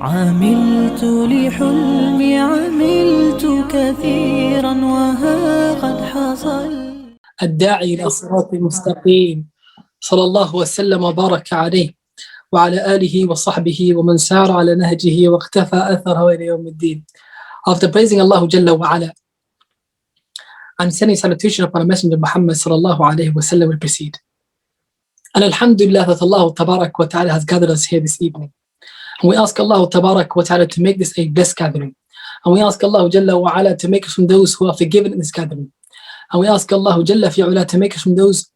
عملت لحلمي عملت كثيرا وها قد حصل. الداعي إلى صراط المستقيم صلى الله وسلم وبارك عليه وعلى آله وصحبه ومن سار على نهجه واقتفى أثره إلى يوم الدين. After praising Allah Jalla wa Ala and sending salutation upon a messenger Muhammad sallallahu alayhi wa sallam, we proceed. And alhamdulillah that Allah Tabarak wa Ta'ala has gathered us here this evening. And we ask Allah Tabarak wa Ta'ala to make this a blessed gathering. And we ask Allah Jalla wa Ala to make us from those who are forgiven in this gathering. And we ask Allah Jalla fi'ula to make us from those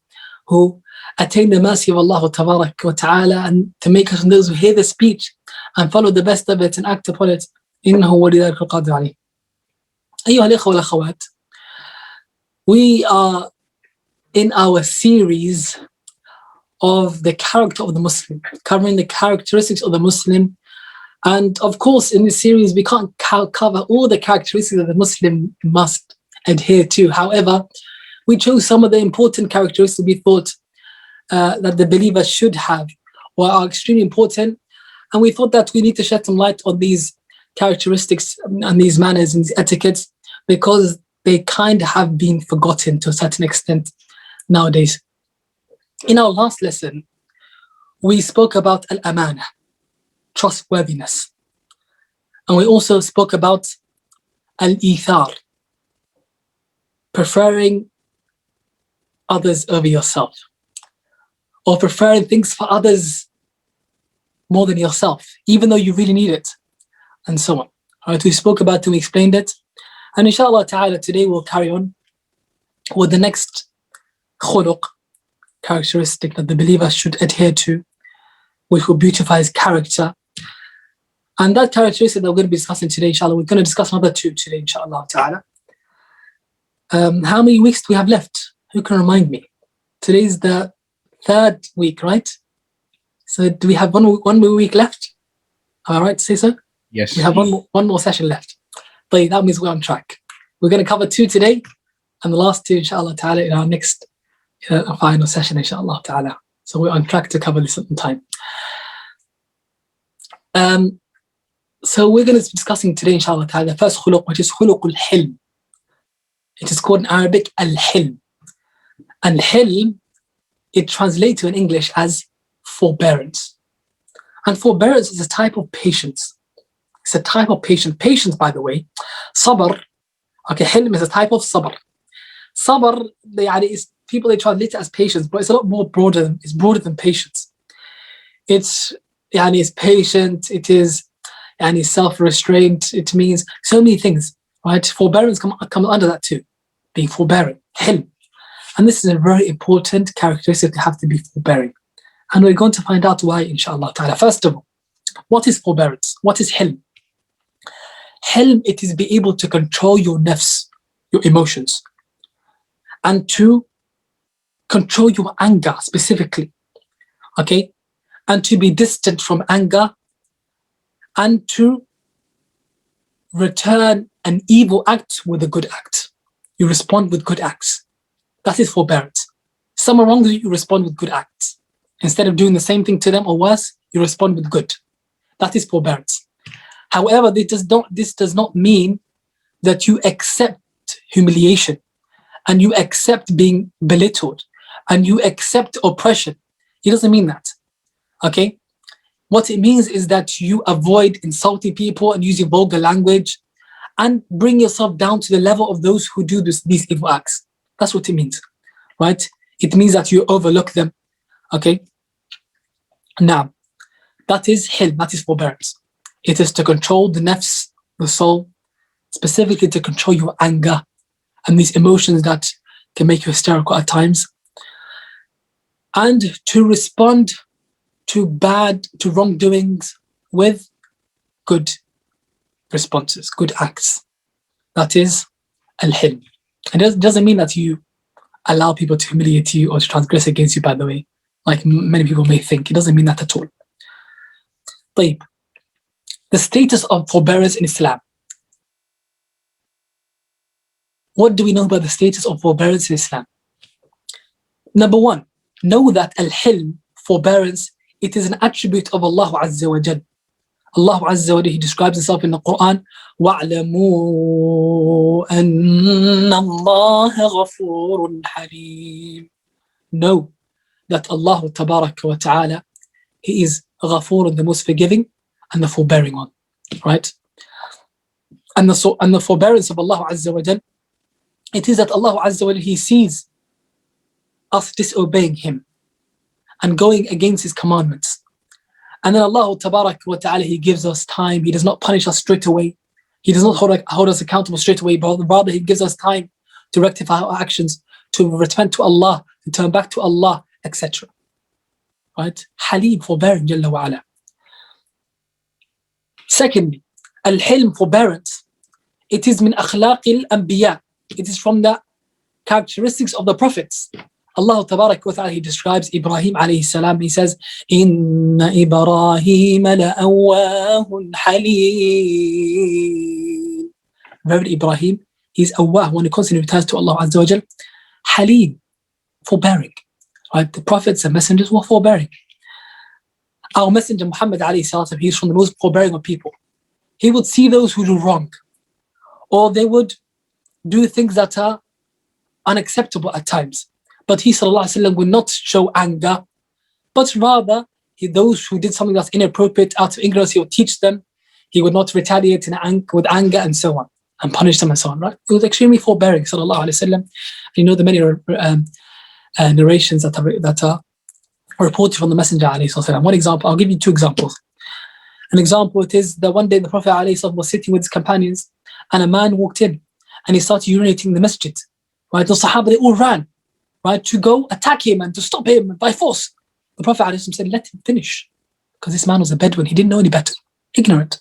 who attain the mercy of Allah Tabarak wa Ta'ala, and to make us from those who hear the speech and follow the best of it and act upon it. إنه ولي ذلك القادر عليه. أيها الإخوة والأخوات, we are in our series of the character of the Muslim, covering the characteristics of the Muslim. And of course, in this series, we can't cover all the characteristics that the Muslim must adhere to. However, we chose some of the important characteristics we thought that the believer should have, or are extremely important. And we thought that we need to shed some light on these characteristics and these manners and these etiquettes, because they kind of have been forgotten to a certain extent nowadays. In our last lesson, we spoke about al-amana, trustworthiness. And we also spoke about al-ithar, preferring others over yourself, or preferring things for others more than yourself, even though you really need it, and so on. All right, we spoke about it, we explained it. And inshallah ta'ala, today we'll carry on with the next khuluq, characteristic that the believer should adhere to, which will beautify his character. And that characteristic that we're going to be discussing today, inshallah, we're going to discuss another two today, inshallah ta'ala. How many weeks do we have left? Who can remind me? Today's the third week, right? So do we have one more week left? All right, say so? Yes. We have one more session left. But that means we're on track. We're going to cover two today, and the last two, inshallah ta'ala, in our next final session, inshallah ta'ala. So we're on track to cover this at the time. So we're going to be discussing today, inshallah ta'ala, the first khuluq, which is khuluq al-hilm. It is called in Arabic al-hilm. Al-hilm, it translates to in English as forbearance. And forbearance is a type of patience. It's a type of patience. Patience, by the way, sabr, okay, hilm is a type of sabr. Sabr, is people, they translate it as patience, but it's a lot more broader. It's broader than patience. It's patient. It is self-restraint. It means so many things, right? Forbearance come under that too, being forbearing, hilm. And this is a very important characteristic to have, to be forbearing. And we're going to find out why, inshallah ta'ala. First of all, what is forbearance? What is hilm? Hilm, it is be able to control your nafs, your emotions, and to control your anger specifically, okay? And to be distant from anger, and to return an evil act with a good act. You respond with good acts. That is forbearance. Someone wrongs you, you respond with good acts. Instead of doing the same thing to them or worse, you respond with good. That is forbearance. However, this does not mean that you accept humiliation, and you accept being belittled, and you accept oppression. It doesn't mean that, okay? What it means is that you avoid insulting people and using vulgar language, and bring yourself down to the level of those who do these evil acts. That's what it means, right? It means that you overlook them, okay? Now, that is hilm, that is forbearance. It is to control the nafs, the soul, specifically to control your anger and these emotions that can make you hysterical at times, and to respond to wrongdoings with good responses, good acts. That is al-hilm. And it doesn't mean that you allow people to humiliate you or to transgress against you, by the way, like many people may think. It doesn't mean that at all. طيب. The status of forbearance in Islam. What do we know about the status of forbearance in Islam? Number one, know that al-hilm, forbearance, it is an attribute of Allah Azza wa Jal. Allah Azza wa Jal, He describes Himself in the Qur'an, وَاعْلَمُوا أَنَّ اللَّهَ غَفُورٌ حَلِيمٌ. Know that Allah Tabaraka wa Ta'ala, He is Ghafur, the most forgiving and the forbearing one, right? And the forbearance of Allah Azza wa Jal, it is that Allah Azza wa Jal, He sees us disobeying Him and going against His commandments. And then Allah Tabaraka wa Ta'ala, He gives us time. He does not punish us straight away. He does not hold us accountable straight away, but rather He gives us time to rectify our actions, to return to Allah, to turn back to Allah, etc. Right? Halim, forbearing, Jalla wa Ala. Secondly, Al-Hilm, forbearance. It is min akhlaqil anbiya. It is from the characteristics of the prophets. Allah Tabarak wa Ta'ala, He describes Ibrahim alayhi salam. He says, Inna Ibrahim la'awwahun halim. Very Ibrahim, he's awwah, when he constantly returns to Allah Azza wa Jal. Halim, forbearing. Right? The prophets and messengers were forbearing. Our messenger Muhammad alayhi salam, he's from the most forbearing of people. He would see those who do wrong, or they would do things that are unacceptable at times. But he sallallahu alaihi wasallam would not show anger, but rather those who did something that's inappropriate out of ignorance, he would teach them. He would not retaliate with anger and so on, and punish them and so on. Right? He was extremely forbearing, sallallahu alaihi wasallam. You know the many narrations that are reported from the Messenger alayhi salam. One example, I'll give you two examples. An example, it is that one day the Prophet alayhi salam was sitting with his companions, and a man walked in, and he started urinating in the masjid. Right? The Sahaba, they all ran, right, to go attack him and to stop him by force. The Prophet ﷺ said, let him finish, because this man was a Bedouin. He didn't know any better, ignorant.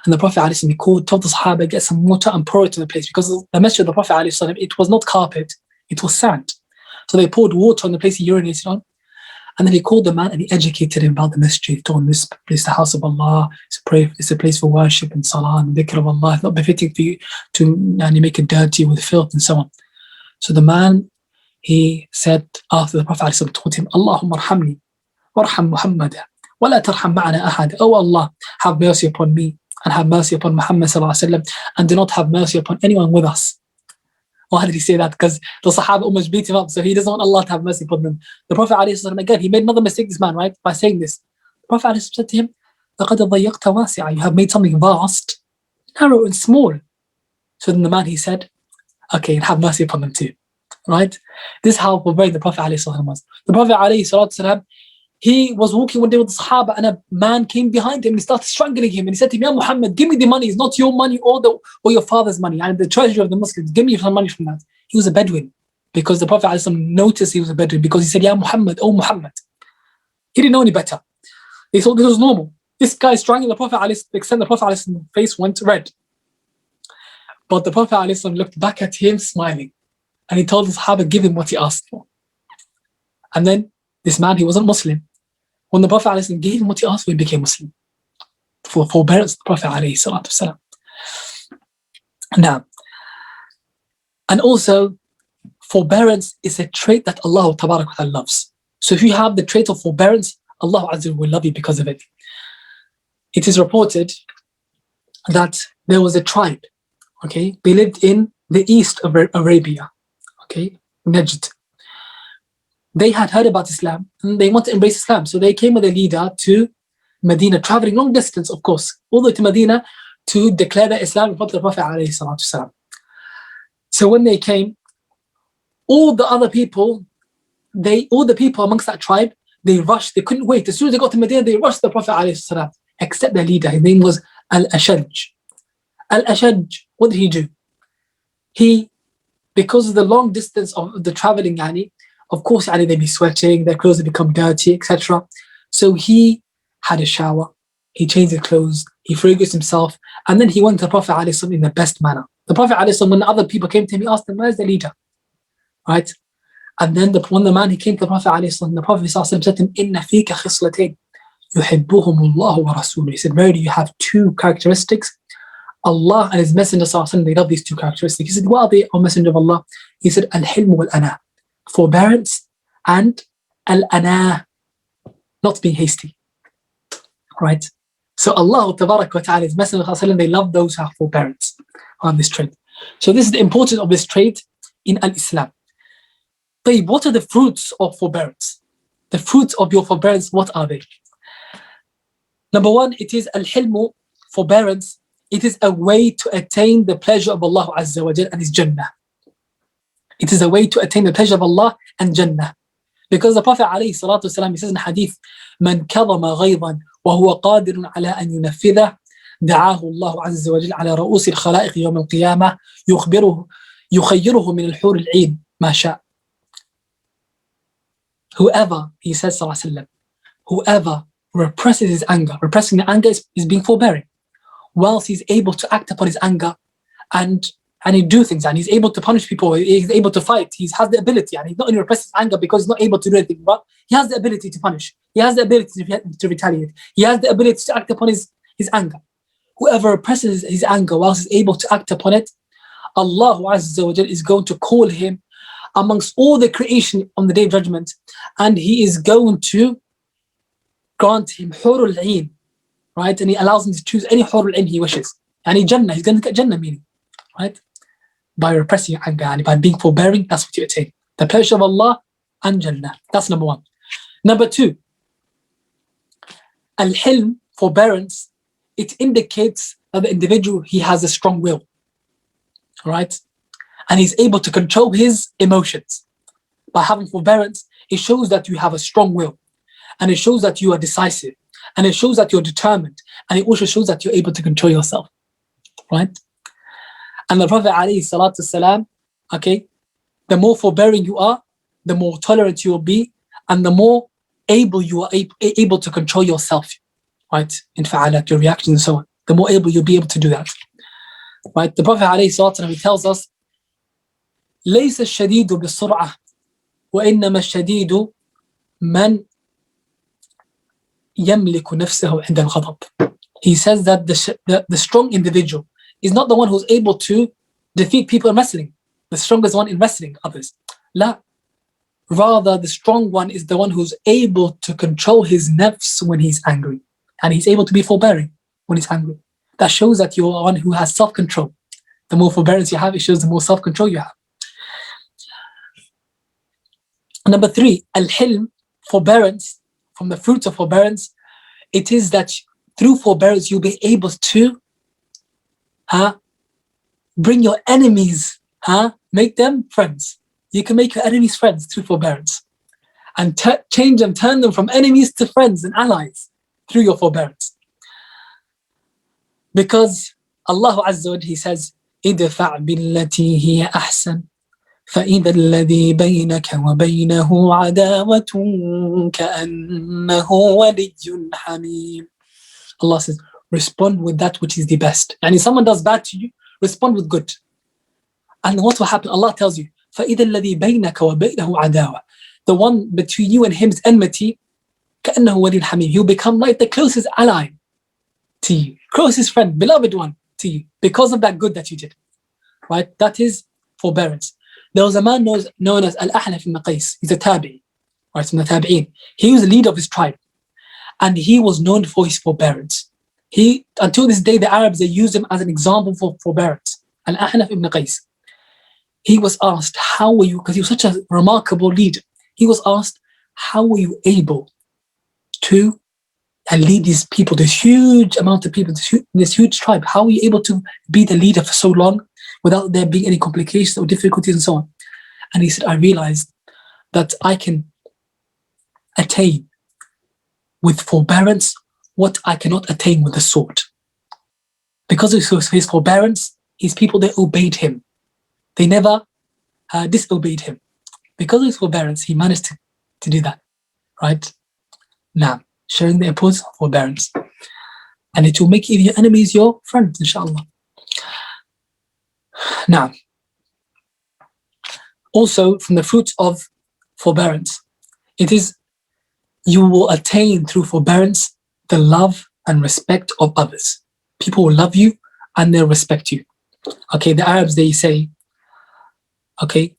And the Prophet ﷺ, he told the Sahaba, get some water and pour it in the place, because the masjid of the Prophet ﷺ, it was not carpet, it was sand. So they poured water on the place he urinated on. And then he called the man and he educated him about the masjid. He told him, this place, the house of Allah, it's a place for worship and salah and dhikr of Allah. It's not befitting for you to make it dirty with filth and so on. So the man, he said, after the Prophet ﷺ taught him, Allahumma arhamni, warham Muhammadan, wa la tarham ma'ana ahad. Oh Allah, have mercy upon me and have mercy upon Muhammad ﷺ, and do not have mercy upon anyone with us. Why did he say that? Because the Sahaba almost beat him up, so he doesn't want Allah to have mercy upon them. The Prophet ﷺ, again, he made another mistake, this man, right, by saying this. The Prophet ﷺ said to him, لَقَدْ ضَيَّقْتَ وَاسِعًا. You have made something vast, narrow and small. So then the man, he said, okay, and have mercy upon them too. Right? This is how forbearing the Prophet ﷺ was. The Prophet ﷺ, he was walking one day with the Sahaba, and a man came behind him and he started strangling him, and he said to him, Ya Muhammad, give me the money. It's not your money or your father's money. I'm the treasurer of the Muslims. Give me some money from that. He was a Bedouin, because the Prophet ﷺ noticed he was a Bedouin, because he said, Ya Muhammad, oh Muhammad. He didn't know any better. He thought this was normal. This guy strangling the Prophet ﷺ, the extent the Prophet ﷺ's face went red. But the Prophet ﷺ looked back at him smiling. And he told the Sahaba, give him what he asked for. And then this man, he wasn't Muslim. When the Prophet ﷺ gave him what he asked for, he became Muslim. For forbearance, the Prophet ﷺ. Now, and also, forbearance is a trait that Allah Tabarak wa Ta'ala loves. So if you have the trait of forbearance, Allah Azza will love you because of it. It is reported that there was a tribe, okay? They lived in the east of Arabia. Okay, Najd. They had heard about Islam and they want to embrace Islam. So they came with a leader to Medina, traveling long distance, of course, all the way to Medina to declare their Islam in front of the Prophet ﷺ. So when they came, all the people amongst that tribe, they rushed, they couldn't wait. As soon as they got to Medina, they rushed the Prophet ﷺ, except their leader. His name was Al-Ashaj. Al-Ashaj, what did he do? Because of the long distance of the traveling, of course, they'd be sweating, their clothes would become dirty, etc. So he had a shower, he changed his clothes, he fragranced himself, and then he went to the Prophet ﷺ in the best manner. The Prophet ﷺ, when other people came to him, he asked them, where's the leader? Right? And then when the man, he came to the Prophet ﷺ, the Prophet ﷺ said to him, Inna fika khislatain, yuhibbuhumullahu wa rasuluhu. He said, verily, you have two characteristics. Allah and His Messenger ﷺ, they love these two characteristics. He said, what are they, O Messenger of Allah? He said, Al-Hilm wal-Ana, forbearance and Al-Ana, not being hasty. Right? So Allah Tabarak wa Ta'ala, His Messenger, they love those who have forbearance on this trait. So this is the importance of this trait in Al-Islam. But what are the fruits of forbearance? The fruits of your forbearance, what are they? Number one, it is al-hilmu, forbearance. It is a way to attain the pleasure of Allah Azza wa Jal and His Jannah. It is a way to attain the pleasure of Allah and Jannah. Because the Prophet alayhi salatu wasalam, he says in hadith, "Man kadhama ghaydan wa huwa qadirun ala an yunaffidha, da'ahu Allah Azza wa Jal ala ra'us al-khalaiq yawm al-qiyamah, yukhayyiruhu min al-hur al-'ain ma sha'." Whoever, he says sallallahu alayhi wa sallam, whoever represses his anger, repressing the anger is being forbearing, whilst he's able to act upon his anger and he do things, and he's able to punish people, he's able to fight, he has the ability, and he's not only represses his anger because he's not able to do anything, but he has the ability to punish, he has the ability to retaliate, he has the ability to act upon his anger. Whoever represses his anger whilst he's able to act upon it, Allah Azza wa Jal is going to call him amongst all the creation on the Day of Judgment, and He is going to grant him hurul ain, right? And He allows him to choose any hurul ain he wishes. And Jannah, he's going to get Jannah, meaning, right? By repressing your anger and by being forbearing, that's what you attain. The pleasure of Allah and Jannah. That's number one. Number two, al-hilm, forbearance, it indicates that the individual, he has a strong will, right? And he's able to control his emotions. By having forbearance, it shows that you have a strong will. And it shows that you are decisive. And it shows that you're determined. And it also shows that you're able to control yourself. Right? And the Prophet ﷺ, okay, the more forbearing you are, the more tolerant you will be, and the more able you are able to control yourself. Right? In fa'alat, your reactions and so on. The more able you'll be able to do that. Right? The Prophet ﷺ, he tells us, ليس الشديد بالسرعة وإنما الشديد من يملك نفسه عند الغضب. He says that the strong individual is not the one who's able to defeat people in wrestling. The strongest one in wrestling others. لا. Rather, the strong one is the one who's able to control his nafs when he's angry. And he's able to be forbearing when he's angry. That shows that you're one who has self-control. The more forbearance you have, it shows the more self-control you have. Number three, al-hilm, forbearance. From the fruits of forbearance, it is that through forbearance you'll be able to bring your enemies, make them friends. You can make your enemies friends through forbearance. And change them, turn them from enemies to friends and allies through your forbearance. Because Allah Azza wa Jalla, He says, idfa' billati hiya ahsan. فإذا الذي بينك وبينه عداوة كأنه ولي حميم. Allah says, respond with that which is the best. And if someone does bad to you, respond with good. And what will happen? Allah tells you, فإذا الذي بينك وبينه عداوة. The one between you and him is enmity. كأنه ولي حميم. He'll become like the closest ally to you, closest friend, beloved one to you, because of that good that you did. Right? That is forbearance. There was a man known as Al-Ahnaf ibn Qais. He's a tabi'i, right, from the tabi'in. He was the leader of his tribe. And he was known for his forbearance. Until this day, the Arabs, they use him as an example for forbearance. Al-Ahnaf ibn Qais. He was asked, how were you, because he was such a remarkable leader. He was asked, how were you able to lead these people, this huge amount of people, this huge tribe? How were you able to be the leader for so long without there being any complications or difficulties and so on? And he said, I realized that I can attain with forbearance what I cannot attain with the sword. Because of his forbearance, his people, they obeyed him. They never disobeyed him. Because of his forbearance, he managed to do that. Right? Now, showing the importance of forbearance. And it will make even your enemies your friends, inshallah. Now, also from the fruits of forbearance, it is you will attain through forbearance the love and respect of others. People will love you and they'll respect you. Okay, the Arabs, they say, okay,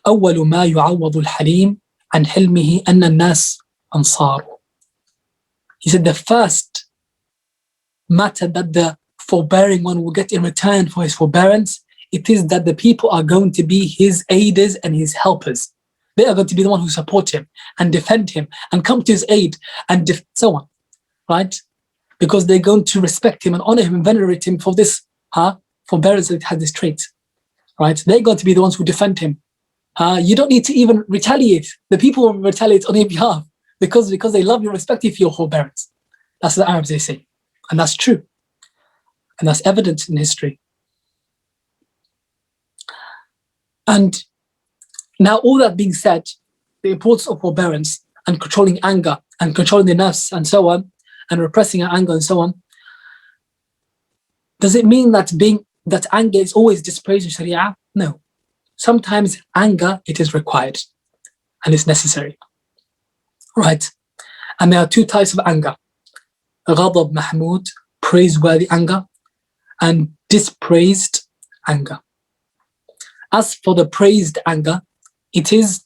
أول ما يعوض الحليم عن حلمه أن الناس أنصاره. He said the first matter that the forbearing one will get in return for his forbearance, it is that the people are going to be his aiders and his helpers. They are going to be the one who support him and defend him and come to his aid and so on, right? Because they're going to respect him and honor him and venerate him for this forbearance that has this trait, right? They're going to be the ones who defend him. You don't need to even retaliate. The people will retaliate on your behalf because they love you and respect you for your forbearance. That's what the Arabs, they say. And that's true. And that's evident in history. And now, all that being said, the importance of forbearance and controlling anger and controlling the nafs and so on, and repressing our anger and so on, does it mean that anger is always dispraised in Sharia? No. Sometimes anger, it is required and it's necessary, right? And there are two types of anger: ghadab mahmud, praiseworthy anger, and dispraised anger. As for the praised anger, it is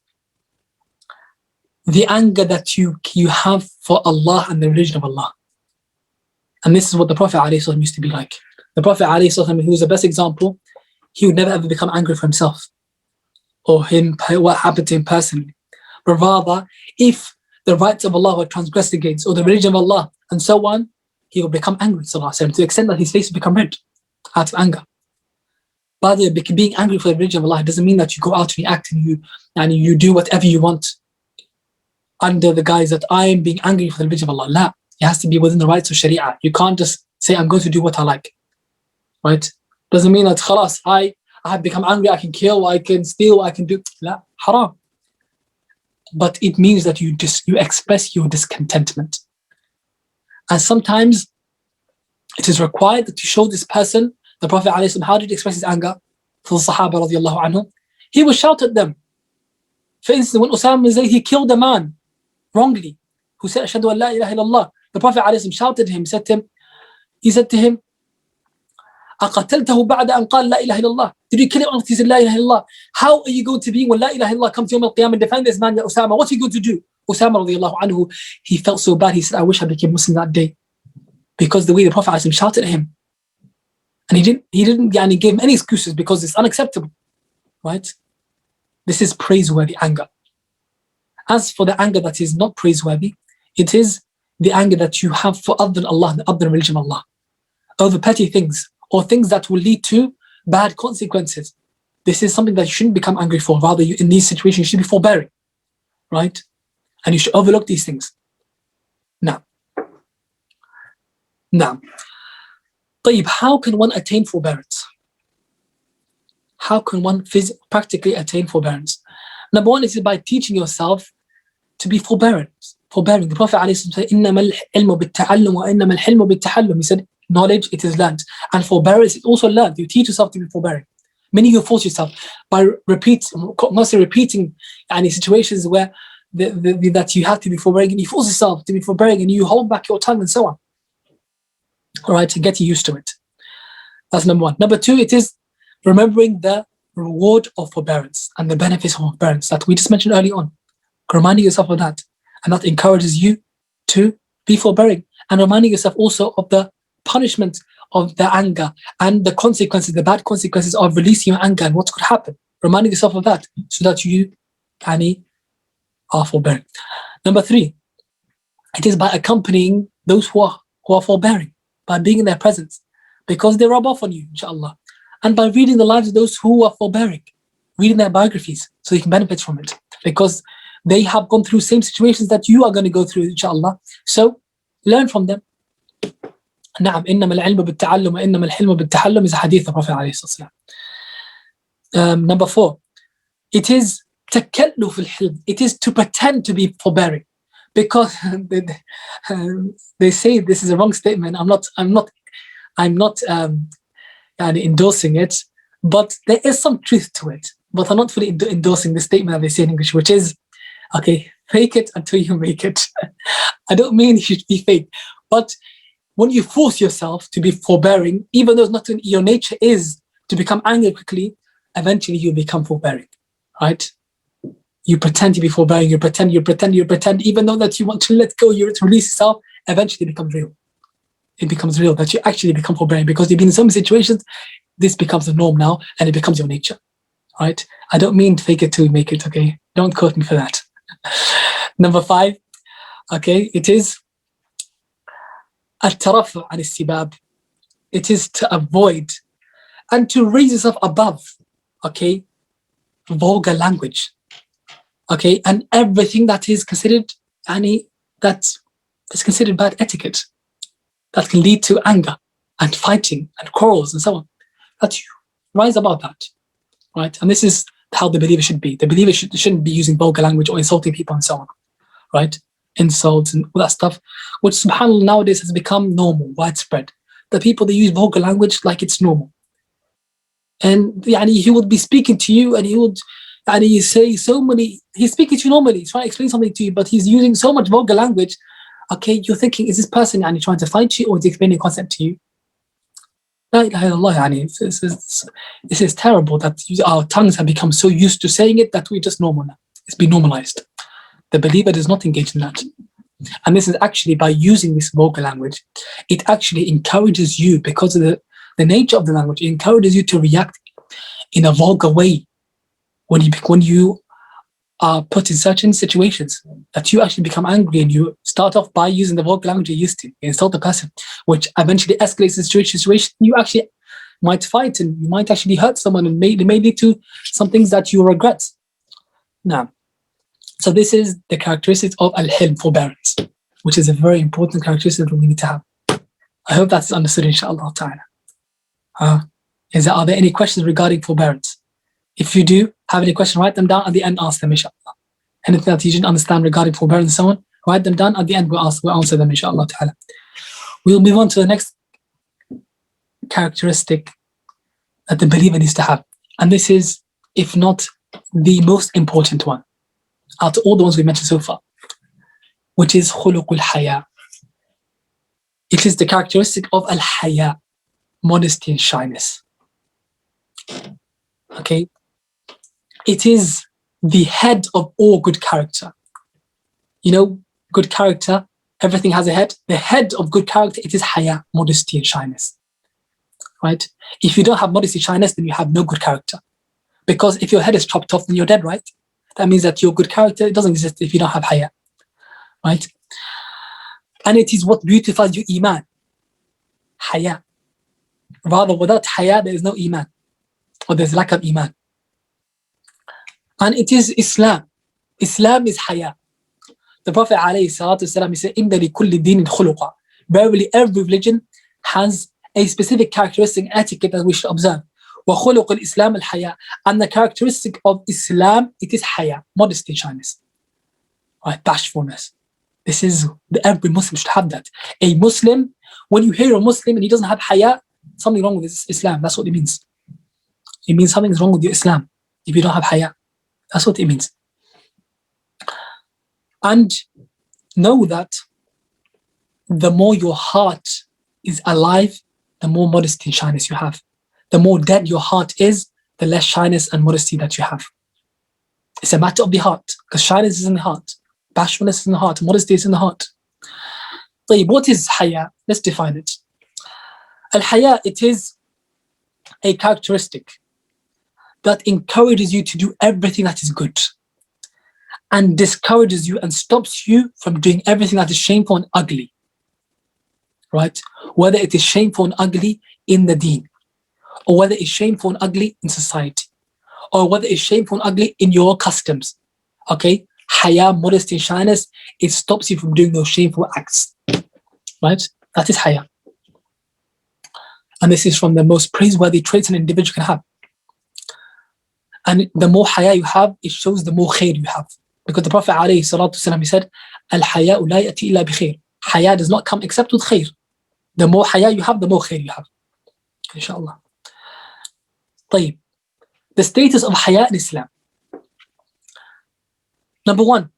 the anger that you have for Allah and the religion of Allah. And this is what the Prophet ﷺ used to be like. The Prophet ﷺ, who was the best example, he would never ever become angry for himself or what happened to him personally. But rather, if the rights of Allah were transgressed against, or the religion of Allah, and so on, he would become angry, to the extent that his face would become red out of anger. But being angry for the religion of Allah doesn't mean that you go out and you act and you do whatever you want under the guise that I am being angry for the religion of Allah. La, it has to be within the rights of Sharia. You can't just say, I'm going to do what I like, right? Doesn't mean that, khalas, I have become angry, I can kill, I can steal, I can do, la, haram. But it means that you express your discontentment. And sometimes it is required that you show this person, the Prophet ﷺ, how did he express his anger for the Sahaba radiallahu anhum? He would shout at them. For instance, when Usama bin Zayd, he killed a man wrongly who said, Ashhadu an la ilaha illallah. The Prophet ﷺ shouted at him, he said to him, أَقَتَلْتَهُ بَعْدَ أَنْ قَالَ لَا إِلَهَ إِلَّا اللَّهِ. Did you kill him after he said La ilaha illallah? How are you going to be when La ilaha illallah comes to Yawm al-Qiyamah and defend this man, Usama? What are you going to do? Usama radiallahu anhu, he felt so bad, he said, I wish I became Muslim that day. Because the way the Prophet ﷺ shouted at him. And he didn't give him any excuses because it's unacceptable, right? This is praiseworthy anger. As for the anger that is not praiseworthy, it is the anger that you have for other than Allah and other than religion of Allah, over petty things or things that will lead to bad consequences. This is something that you shouldn't become angry for. Rather, in these situations, you should be forbearing, right? And you should overlook these things. Now, how can one attain forbearance? How can one practically attain forbearance? Number one is by teaching yourself to be forbearing. The Prophet ﷺ said, إِنَّمَا الْعِلْمُ بِالتَّعَلُّمُ وَإِنَّمَا الْحِلْمُ بِالتَّحَلُّمِ. He said, knowledge, it is learned. And forbearance is also learned. You teach yourself to be forbearing. Many you force yourself by repeating any situations where that you have to be forbearing, and you force yourself to be forbearing and you hold back your tongue and so on. All right, to get used to it. That's number one. Number two, it is remembering the reward of forbearance and the benefits of forbearance that we just mentioned early on. Reminding yourself of that. And that encourages you to be forbearing. And reminding yourself also of the punishment of the anger and the consequences, the bad consequences of releasing your anger and what could happen. Reminding yourself of that so that you are forbearing. Number three, it is by accompanying those who are forbearing, by being in their presence, because they rub off on you, inshallah. And by reading the lives of those who are forbearing, reading their biographies so you can benefit from it, because they have gone through same situations that you are going to go through, inshallah. So learn from them. نعم إنما العلم بالتعلم وإنما الحلم بالتحلم is a hadith of Prophet عليه الصلاة والسلام. Number four, it is تكلف الحلم. It is to pretend to be forbearing, because they say this is a wrong statement. I'm not endorsing it, but there is some truth to it. But I'm not fully endorsing the statement that they say in English, which is, okay, fake it until you make it. I don't mean you should be fake, but when you force yourself to be forbearing, even though it's not in your nature is to become angry quickly, eventually you become forbearing, right? You pretend to be forbearing, you pretend, even though that you want to let go, you release yourself, eventually becomes real. It becomes real that you actually become forbearing because you've been in so many situations. This becomes the norm now, and it becomes your nature. Right? I don't mean fake it till you make it. Okay, don't quote me for that. Number 5. Okay, it is الترفع عن السباب. It is to avoid and to raise yourself above, okay, vulgar language, okay, and everything that is considered that is considered bad etiquette, that can lead to anger and fighting and quarrels and so on. That you rise above that, right? And this is how the believer should be. The believer shouldn't be using vulgar language or insulting people and so on, right? Insults and all that stuff, which subhanAllah nowadays has become normal, widespread. The people, they use vulgar language like it's normal. And he would be speaking to you and he would say so many, he's speaking to you normally, he's trying to explain something to you, but he's using so much vulgar language. Okay, you're thinking, is this person trying to fight you or is he explaining a concept to you? La ilaha illallah, this is terrible that our tongues have become so used to saying it that we just normal now. It's been normalized. The believer does not engage in that. And this is actually, by using this vulgar language, it actually encourages you, because of the nature of the language, it encourages you to react in a vulgar way when you are put in certain situations, that you actually become angry and you start off by using the vulgar language you're used to. You insult the person, which eventually escalates the situation. You actually might fight and you might actually hurt someone, and it may lead to some things that you regret. Now, so this is the characteristics of al-hilm, forbearance, which is a very important characteristic that we need to have. I hope that's understood, inshallah ta'ala. Are there any questions regarding forbearance? If you do have any questions, write them down at the end, ask them, inshallah. Anything that you didn't understand regarding forbearance and so on, write them down at the end, we'll answer them, inshallah ta'ala. We'll move on to the next characteristic that the believer needs to have. And this is, if not the most important one, out of all the ones we mentioned so far, which is khuluqul hayah. It is the characteristic of al-hayah, modesty and shyness. Okay? It is the head of all good character. Good character, everything has a head. The head of good character, it is hayah, modesty and shyness. Right? If you don't have modesty and shyness, then you have no good character. Because if your head is chopped off, then you're dead, right? That means that your good character, it doesn't exist if you don't have hayah. Right? And it is what beautifies your iman. Hayah. Rather, without hayah, there is no iman. Or there's lack of iman. And it is Islam. Islam is hayah. The Prophet ﷺ, he said, إِنَّ لِكُلِّ دِينٍ خُلُقًا. Verily, every religion has a specific characteristic etiquette that we should observe. وَخُلُقُ الْإِسْلَامِ الْحَيَاء. And the characteristic of Islam, it is hayah, modesty, shyness. Right, bashfulness. This is, every Muslim should have that. A Muslim, when you hear a Muslim and he doesn't have hayah, something wrong with his Islam. That's what it means. It means something is wrong with your Islam if you don't have hayah. That's what it means. And know that the more your heart is alive, the more modesty and shyness you have. The more dead your heart is, the less shyness and modesty that you have. It's a matter of the heart, because shyness is in the heart, bashfulness is in the heart, modesty is in the heart. What is hayah? Let's define it. Al-hayah, it is a characteristic that encourages you to do everything that is good and discourages you and stops you from doing everything that is shameful and ugly. Right? Whether it is shameful and ugly in the deen, or whether it's shameful and ugly in society, or whether it's shameful and ugly in your customs. Okay? Hayah, modesty and shyness, it stops you from doing those shameful acts. Right? That is hayah. And this is from the most praiseworthy traits an individual can have. And the more hayah you have, it shows the more khair you have. Because the Prophet ﷺ, he said, Al-haya'u la ya'ti illa bi khair. Hayah does not come except with khair. The more hayah you have, the more khair you have. Inshallah. طيب. The status of hayah in Islam. Number 1,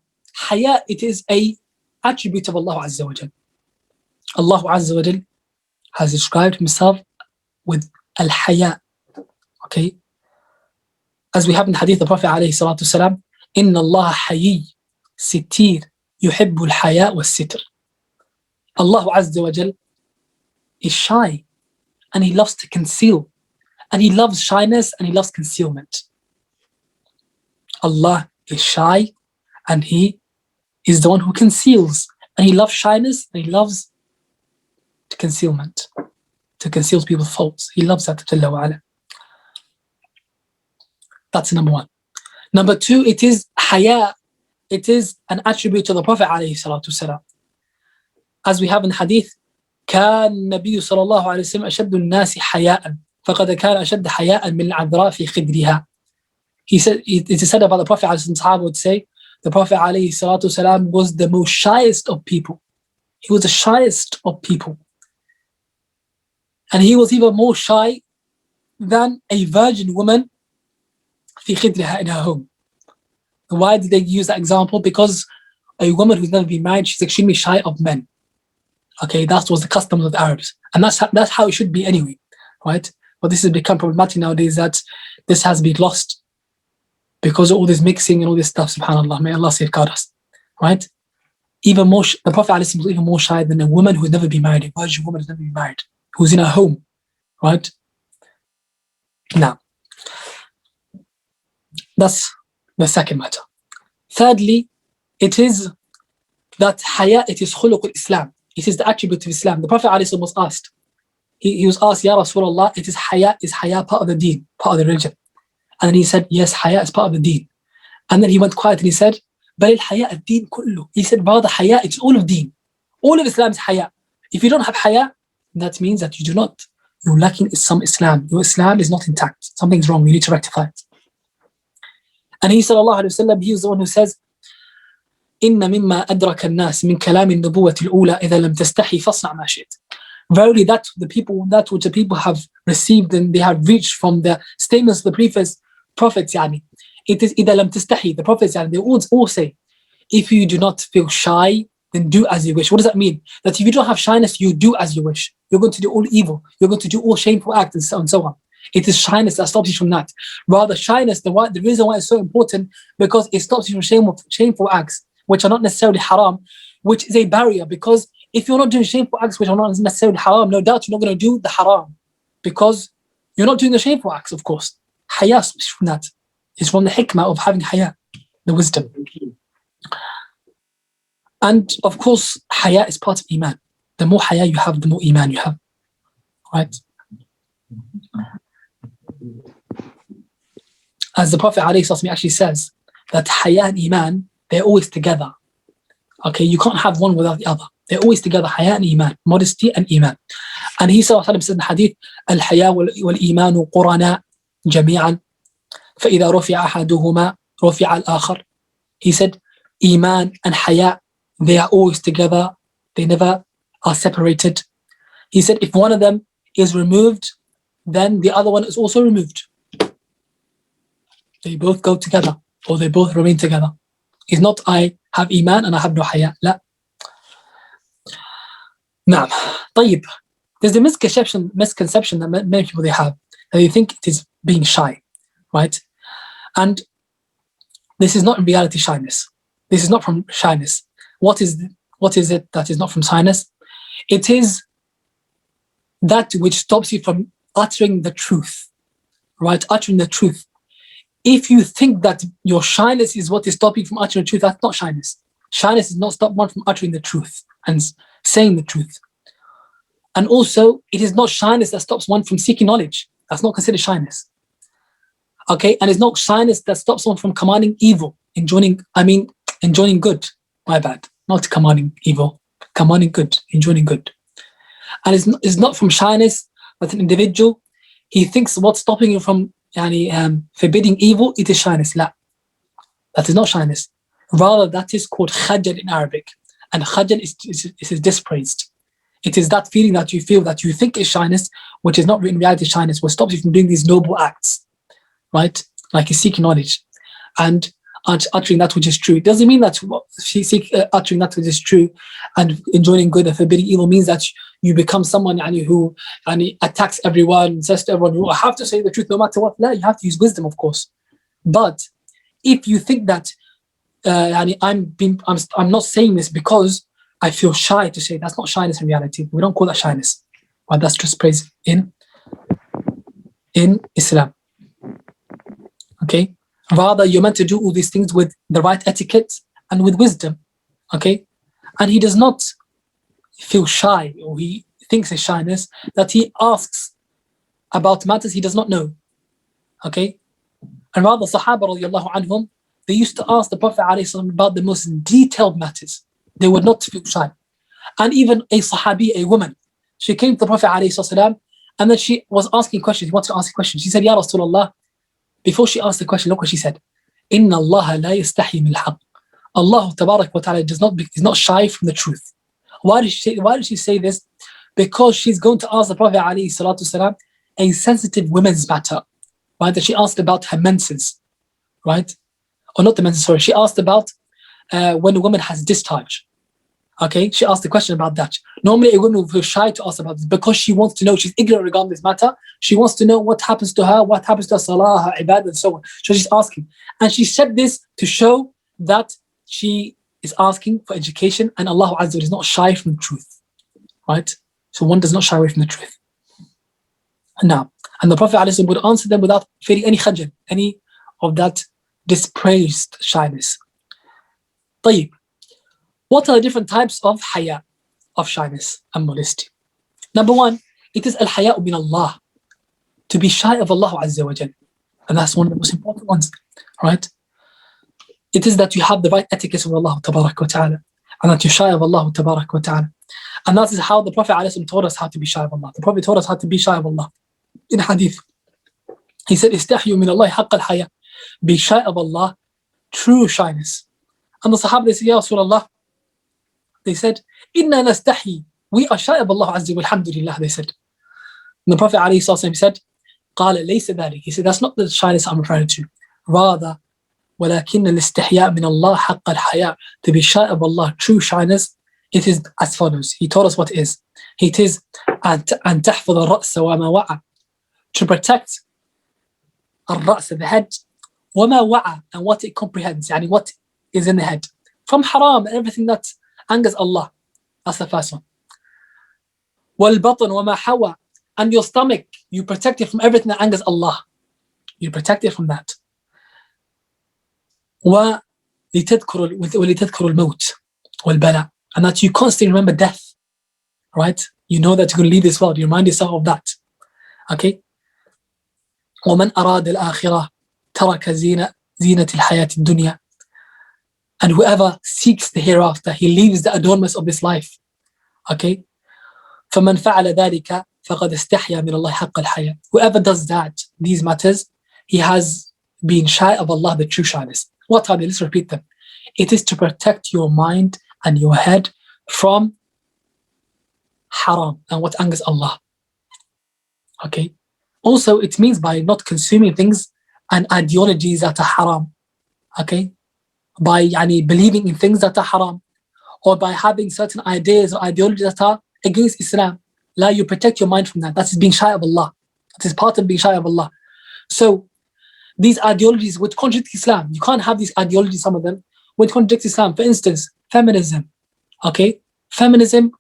hayah, it is a attribute of Allah Azza wa Jal. Allah Azza wa Jal has described himself with al-hayah. Okay? As we have in the hadith, the Prophet ﷺ, Inna Allah hayy, sitir, yuhibbu al-hayah wa sitr. Allah Azza wa Jal is shy and He loves to conceal. And He loves shyness and He loves concealment. Allah is shy and He is the one who conceals. And He loves shyness and He loves concealment, to conceal people's faults. He loves that, Jalla wa ala. That's number one. Number two, it is Hayah. It is an attribute of the Prophet alayhi salatu wasalam. As we have in hadith, كان النبي صلى الله عليه وسلم أشد الناس حياء فقد كان أشد حياء من العذراء في خدرها. He said, it is said about the Prophet alayhi salatu would say, the Prophet alayhi salatu wasalam was the most shyest of people. He was the shyest of people. And he was even more shy than a virgin woman في خدرها, in her home. Why did they use that example? Because a woman who's never been married, she's extremely shy of men. Okay, that was the custom of the Arabs. And that's how it should be anyway, right? But this has become problematic nowadays, that this has been lost because of all this mixing and all this stuff, subhanAllah. May Allah safeguard us, right? Even more, the Prophet ﷺ was even more shy than a woman who has never been married, a virgin woman who's never been married, who's in her home, right? Now, that's the second matter. Thirdly, it is that Hayah, it is khuluq al-Islam. It is the attribute of Islam. The Prophet ﷺ was asked, he was asked, Ya Rasulullah, is Hayah part of the deen, part of the religion? And then he said, yes, Hayah is part of the deen. And then he went quiet and he said, بل الحياء الدين كله. He said, rather Hayah, it's all of deen. All of Islam is Hayah. If you don't have Hayah, that means that you're lacking some Islam. Your Islam is not intact. Something's wrong. You need to rectify it. And he sallallahu alayhi wa sallam, he was the one who says, إن مما أدرك الناس من كلام النبوة الأولى إذا لم تستحي فاصنع ما شئت. Verily that which the people have received and they have reached from the statements of the previous prophets, it is إذا لم تستحي. The prophets, they all say, if you do not feel shy, then do as you wish. What does that mean? That if you don't have shyness, you do as you wish. You're going to do all evil. You're going to do all shameful acts and so on. It is shyness that stops you from that. Rather, shyness, the reason why it's so important, because it stops you from shameful acts, which are not necessarily haram, which is a barrier. Because if you're not doing shameful acts which are not necessarily haram, no doubt you're not going to do the haram, because you're not doing the shameful acts, of course. Hayah stops you from that. It's from the hikmah of having hayah, the wisdom. And of course, hayah is part of iman. The more hayah you have, the more iman you have. Right? As the Prophet ﷺ actually says, that hayah and iman, they're always together. Okay, you can't have one without the other. They're always together, hayah and iman, modesty and iman. And he said in the hadith, al-hayah wal-imanu qurana jami'an, فَإِذَا رُفِعَ أَحَدُهُمَا رُفِعَ الْآخَرُ. He said, iman and hayah, they are always together. They never are separated. He said, if one of them is removed, then the other one is also removed. They both go together, or they both remain together. It's not I have iman and I have no hayah. لا. نعم. طيب. There's a misconception that many people they have, that they think it is being shy, right? And this is not in reality shyness. This is not from shyness. What is it that is not from shyness? It is that which stops you from uttering the truth, right? Uttering the truth. If you think that your shyness is what is stopping you from uttering the truth, that's not shyness. Shyness does not stop one from uttering the truth and saying the truth. And also, it is not shyness that stops one from seeking knowledge. That's not considered shyness. Okay, and it's not shyness that stops one from commanding evil, enjoining good. My bad, not commanding evil, commanding good, enjoining good. And it's not from shyness that an individual, he thinks what's stopping you from forbidding evil, it is shyness. La. That is not shyness. Rather, that is called khajal in Arabic. And khajal is dispraised. It is that feeling that you feel that you think is shyness, which is not in reality shyness, what stops you from doing these noble acts, right? Like seeking knowledge and uttering that which is true. It doesn't mean that uttering that which is true and enjoining good and forbidding evil means that you become someone who attacks everyone, says to everyone, you have to say the truth no matter what. No, you have to use wisdom, of course. But if you think that I'm not saying this because I feel shy to say. That's not shyness in reality. We don't call that shyness. Right? That's just praise in Islam. Okay? Rather, you're meant to do all these things with the right etiquette and with wisdom. Okay? And he does not feel shy, or he thinks it's shyness, that he asks about matters he does not know. Okay? And rather, Sahaba radiallahu anhum, they used to ask the Prophet ﷺ about the most detailed matters. They would not feel shy. And even a Sahabi, a woman, she came to the Prophet ﷺ, and then she was asking questions. He wanted to ask a question. She said, Ya Rasulullah, before she asked the question, look what she said. Inna Allah la yastahi min al-haq. Allah tabarak wa ta'ala is not shy from the truth. Why did she say this? Because she's going to ask the Prophet ﷺ a sensitive women's matter. Right? That she asked about her menses. Right? Or not the menses, sorry. She asked about when a woman has discharge. Okay, she asked the question about that. Normally, a woman will feel shy to ask about this because she wants to know, she's ignorant regarding this matter. She wants to know what happens to her, what happens to her salah, her ibadah, and so on. So she's asking. And she said this to show that she is asking for education, and Allah Azza wa Jalla is not shy from the truth. Right? So one does not shy away from the truth. Now, and the Prophet ﷺ would answer them without feeling any khajal, any of that dispraised shyness. طيب. What are the different types of hayah, of shyness and modesty? Number one, it is al-haya'u min Allah, to be shy of Allah Azza wa Jal. And that's one of the most important ones, right? It is that you have the right etiquette of Allah Tabarak wa Ta'ala, and that you're shy of Allah Tabarak wa Ta'ala. And that is how the Prophet ﷺ taught us how to be shy of Allah. The Prophet taught us how to be shy of Allah. In hadith, he said, Istahyu min Allah haqq al-haya. Be shy of Allah, true shyness. And the Sahaba, they said, Ya Rasulullah, they said, Inna nastahi. We are shy of Allah Azza wa Alhamdulillah, they said. And the Prophet ﷺ said, Qala laysa dhalik. He said, that's not the shyness I'm referring to. Rather, ولكن الاستحياء من الله حق الحياء. To be shy of Allah, true shyness, it is as follows. He told us what it is. It is أن تحفظ الرأس وما وعى. To protect الرأس, the head, وما وعى, and what it comprehends, يعني what is in the head. From haram and everything that angers Allah. That's the first one. وَالْبَطْنُ وَمَا حَوَى. And your stomach, you protect it from everything that angers Allah. You protect it from that. وَلِتَذْكُرُ الْمَوْتِ وَالْبَلَى. And that you constantly remember death. Right? You know that you're going to leave this world. You remind yourself of that. Okay? وَمَنْ أَرَادَ الْآخِرَةِ تَرَكَ زِينَةِ الْحَيَاةِ الدُّنْيَا. And whoever seeks the hereafter, he leaves the adornments of this life. Okay? فَمَنْ فَعَلَ ذَلِكَ فَقَدْ اسْتَحْيَا مِنَ اللَّهِ حَقَّ الْحَيَاةِ. Whoever does that, these matters, he has been shy of Allah, the true shyness. What are they? Let's repeat them. It is to protect your mind and your head from haram and what angers Allah. Okay? Also, it means by not consuming things and ideologies that are haram. Okay? By believing in things that are haram, or by having certain ideas or ideologies that are against Islam. You protect your mind from that. That is being shy of Allah. That is part of being shy of Allah. So these ideologies would contradict Islam. You can't have these ideologies, some of them, would contradict Islam. For instance, feminism. Okay? Feminism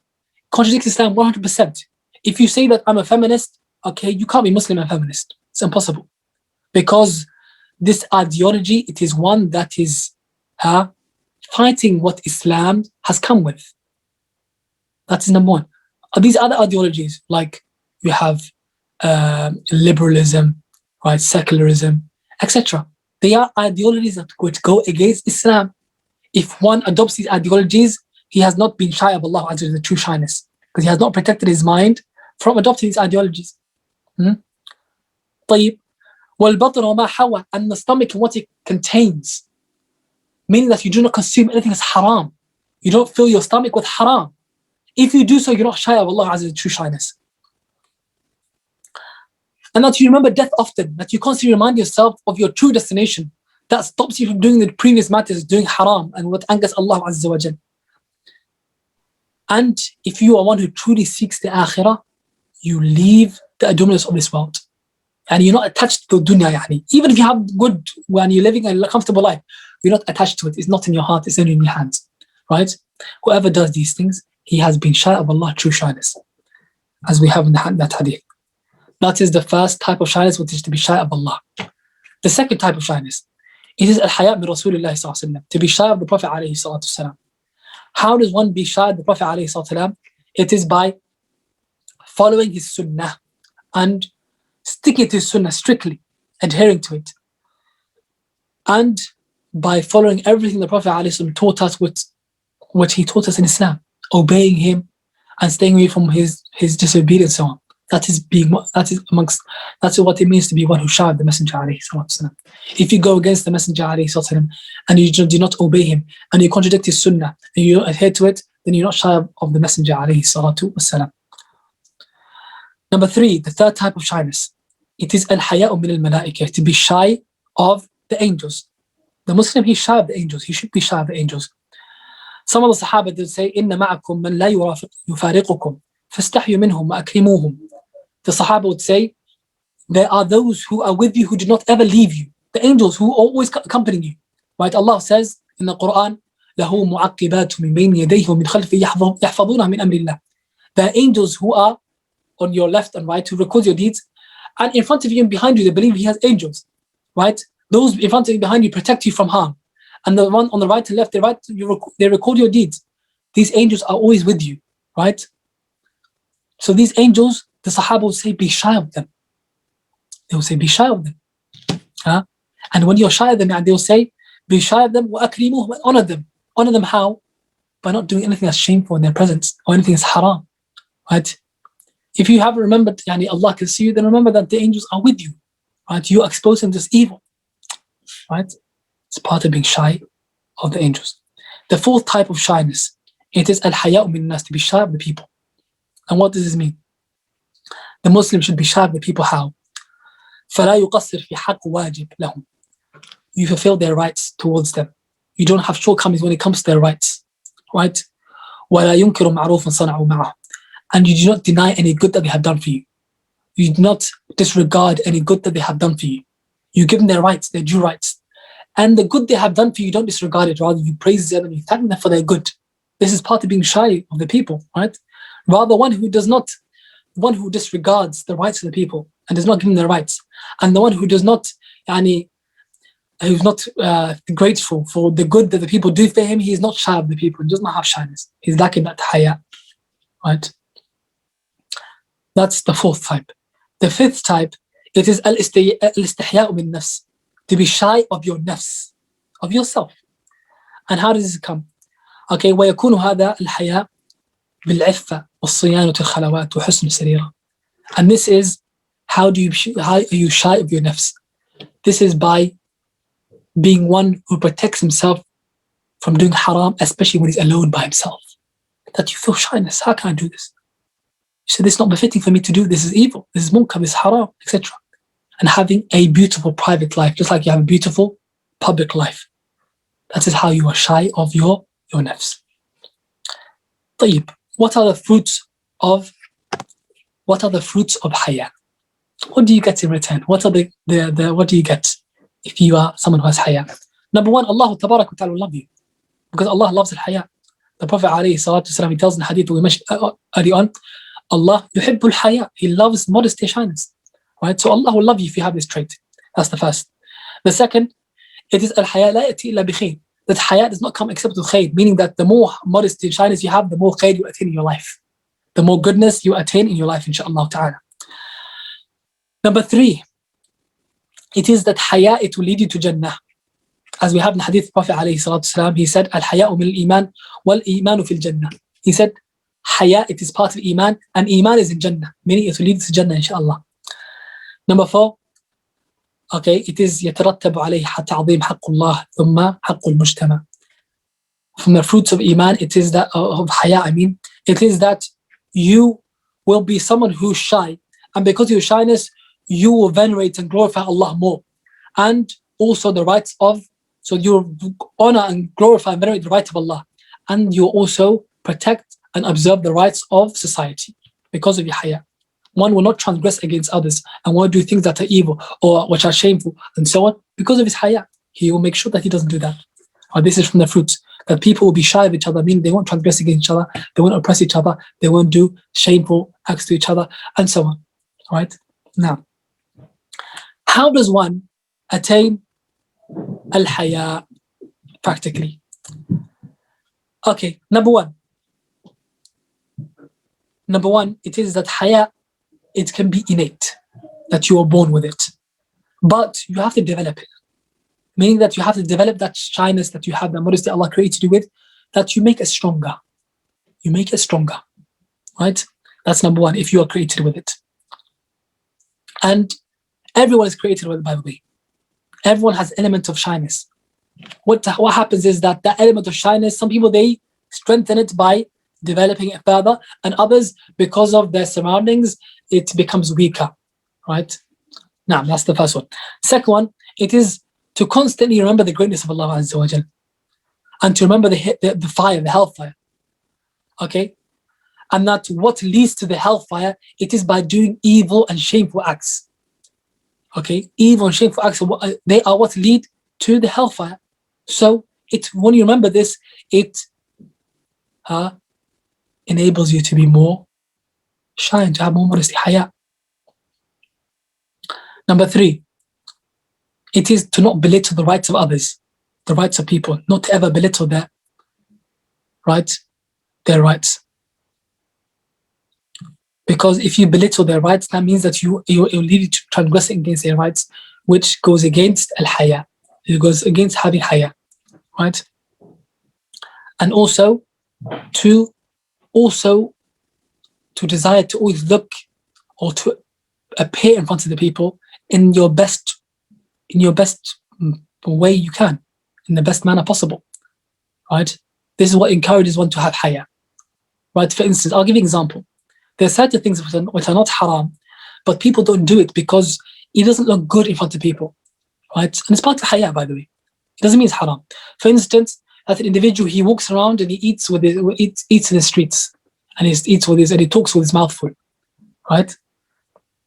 contradicts Islam 100%. If you say that I'm a feminist, okay, you can't be Muslim and feminist. It's impossible. Because this ideology, it is one that is fighting what Islam has come with. That is number one. These other ideologies, like you have liberalism, right, secularism, etc. They are ideologies that would go against Islam. If one adopts these ideologies, he has not been shy of Allah Azza wa Jalla, the true shyness, because he has not protected his mind from adopting these ideologies. طيب. وَالْبَطْنُ وَمَا حَوَى. And the stomach and what it contains. Meaning that you do not consume anything that's haram. You don't fill your stomach with haram. If you do so, you're not shy of Allah Azza wa Jalla, true shyness. And that you remember death often, that you constantly remind yourself of your true destination. That stops you from doing the previous matters, doing haram and what angers Allah Azza wa Jalla. And if you are one who truly seeks the akhirah, you leave the adornments of this world. And you're not attached to dunya. Even if you have good, when you're living a comfortable life, you're not attached to it. It's not in your heart, it's only in your hands. Right? Whoever does these things, he has been shy of Allah, true shyness, as we have in that hadith. That is the first type of shyness, which is to be shy of Allah. The second type of shyness, it is al-haya min Rasulullah sallallahu alaihi wasallam, to be shy of the Prophet alayhi salatu wasalam. How does one be shy of the Prophet alayhi salatu wasalam? It is by following his sunnah and sticking to his sunnah strictly, adhering to it, and by following everything the Prophet ﷺ taught us, what he taught us in Islam, obeying him and staying away from his disobedience, so on. That is what it means to be one who shy of the Messenger ﷺ. If you go against the Messenger ﷺ and you do not obey him and you contradict his sunnah and you don't adhere to it, then you're not shy of the Messenger ﷺ. Number 3, the third type of shyness, it is al-haya'u min al-malaikah, to be shy of the angels. The Muslim, he's shy of the angels. He should be shy of the angels. Some of the Sahaba did say, "Inna ma'akum man la yufariqukum, fastahyu minhum wa akrimuhum." The Sahaba would say, there are those who are with you who do not ever leave you. The angels who always accompany you. Right? Allah says in the Qur'an, "Lahu mu'aqqibatu min bayni yadayhi wa min khalfihi yahfazunahu min amri Allah." There are angels who are on your left and right who record your deeds, and in front of you and behind you, they believe he has angels. Right? Those in front of you, behind you, protect you from harm. And the one on the right and left, they record your deeds. These angels are always with you, right? So these angels, the Sahaba will say, be shy of them. They will say, be shy of them. And when you're shy of them, they will say, be shy of them, وَأَكْرِمُوهُمْ, and honor them. Honor them how? By not doing anything that's shameful in their presence or anything that's haram, right? If you haven't remembered, Allah can see you, then remember that the angels are with you, right? You are exposing this evil, right? It's part of being shy of the angels. The fourth type of shyness, it is al-haya'u min nas, to be shy of the people. And what does this mean? The Muslim should be shy of the people how? فَلَا يُقَصِّرْ فِي حَقُّ وَاجِبْ لَهُمْ. You fulfill their rights towards them. You don't have shortcomings when it comes to their rights, right? وَلَا يُنْكِرُ مَعْرُوفًا صَنَعُوا مَعَهُ. And you do not deny any good that they have done for you. You do not disregard any good that they have done for you. You give them their rights, their due rights. And the good they have done for you, don't disregard it. Rather, you praise them and you thank them for their good. This is part of being shy of the people, right? Rather, one who disregards the rights of the people and does not give them their rights, and the one who does not, who's not grateful for the good that the people do for him, he is not shy of the people. He does not have shyness. He's lacking that hayah, right? That's the fourth type. The fifth type, it is al-istihya'u min nafs, to be shy of your nafs, of yourself. And how does this come? Okay, ويكون هذا الحياء بالعفة والصيانة الخلوات وحسن السريرة. And this is, how are you shy of your nafs? This is by being one who protects himself from doing haram, especially when he's alone by himself. That you feel shyness. How can I do this? You say, this is not befitting for me to do. This is evil. This is munkar, this is haram, etc. And having a beautiful private life, just like you have a beautiful public life. That is how you are shy of your nafs. طيب, what are the fruits of hayah? What do you get in return? What do you get if you are someone who has hayah? Number one, Allah tabarak wa ta'ala will love you, because Allah loves al-hayah. The Prophet alayhi salatu wasalam, he tells in the hadith we mentioned early on, Allah yuhibbu al-hayah, he loves modesty and shyness. Right? So Allah will love you if you have this trait. That's the first. The second, it is al-hayah la yati illa bi khair. That hayah does not come except with khair, meaning that the more modesty and shyness you have, the more khair you attain in your life. The more goodness you attain in your life, inshaAllah ta'ala. Number three, it is that hayah, it will lead you to Jannah. As we have in the hadith of Prophet alayhi salatu wasalam, he said, al-haya'u min al-iman wal-imanu fil Jannah. He said, hayah, it is part of iman, and iman is in Jannah, meaning it will lead you to Jannah, inshaAllah. Number four, okay, it is يترتب عليه تعظيم حق الله ثم حق المجتمع. From the fruits of iman, it is that of hayah, it is that you will be someone who's shy, and because of your shyness, you will venerate and glorify Allah more, and also the rights of, so you honor and glorify and venerate the rights of Allah, and you also protect and observe the rights of society because of your hayah. One will not transgress against others and won't do things that are evil or which are shameful and so on because of his hayah. He will make sure that he doesn't do that. This is from the fruits. that people will be shy of each other, meaning they won't transgress against each other, they won't oppress each other, they won't do shameful acts to each other, and so on. Right? Now, how does one attain al-Hayah practically? Okay, number one, it is that Hayah, it can be innate, that you are born with it. But you have to develop it. Meaning that you have to develop that shyness that you have, the modesty Allah created you with, that you make it stronger. You make it stronger. Right? That's number one, if you are created with it. And everyone is created with it, by the way. Everyone has element of shyness. What happens is that element of shyness, some people, they strengthen it by developing it further, and others, because of their surroundings, it becomes weaker. Right? Now, that's the first one. Second one, it is to constantly remember the greatness of Allah Azza wa Jal, and to remember the fire, the hellfire. Okay? And that what leads to the hellfire, it is by doing evil and shameful acts. Okay? Evil and shameful acts, they are what lead to the hellfire. So, when you remember this, it enables you to be more shy, to have more modesty, Hayah. Number three, it is to not belittle the rights of others, the rights of people, not to ever belittle their rights. Because if you belittle their rights, that means that you lead you to transgressing against their rights, which goes against al-Hayah. It goes against having Hayah, right? And also to desire to always look or to appear in front of the people in your best way you can, in the best manner possible, right? This is what encourages one to have Hayah, right? For instance, I'll give you an example. There are certain things which are not haram, but people don't do it because it doesn't look good in front of people, right? And it's part of Hayah, by the way. It doesn't mean it's haram. For instance, as an individual, he walks around and he eats in the streets, and he talks with his mouth full, right?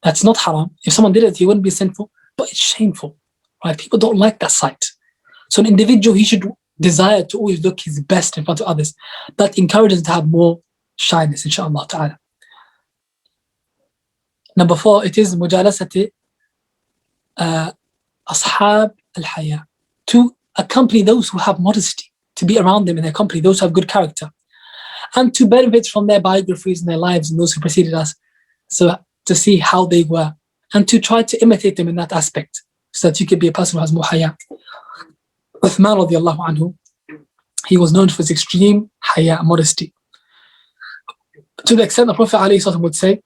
That's not haram. If someone did it, he wouldn't be sinful, but it's shameful, right? People don't like that sight. So an individual, he should desire to always look his best in front of others. That encourages him to have more shyness, inshallah ta'ala. Number four, it is mujalasati ashab al-Hayah, to accompany those who have modesty, to be around them in their company, those who have good character, and to benefit from their biographies and their lives and those who preceded us, so to see how they were, and to try to imitate them in that aspect, so that you could be a person who has more Hayah. Uthman radiallahu anhu, he was known for his extreme Hayah, modesty, to the extent the Prophet ﷺ would say,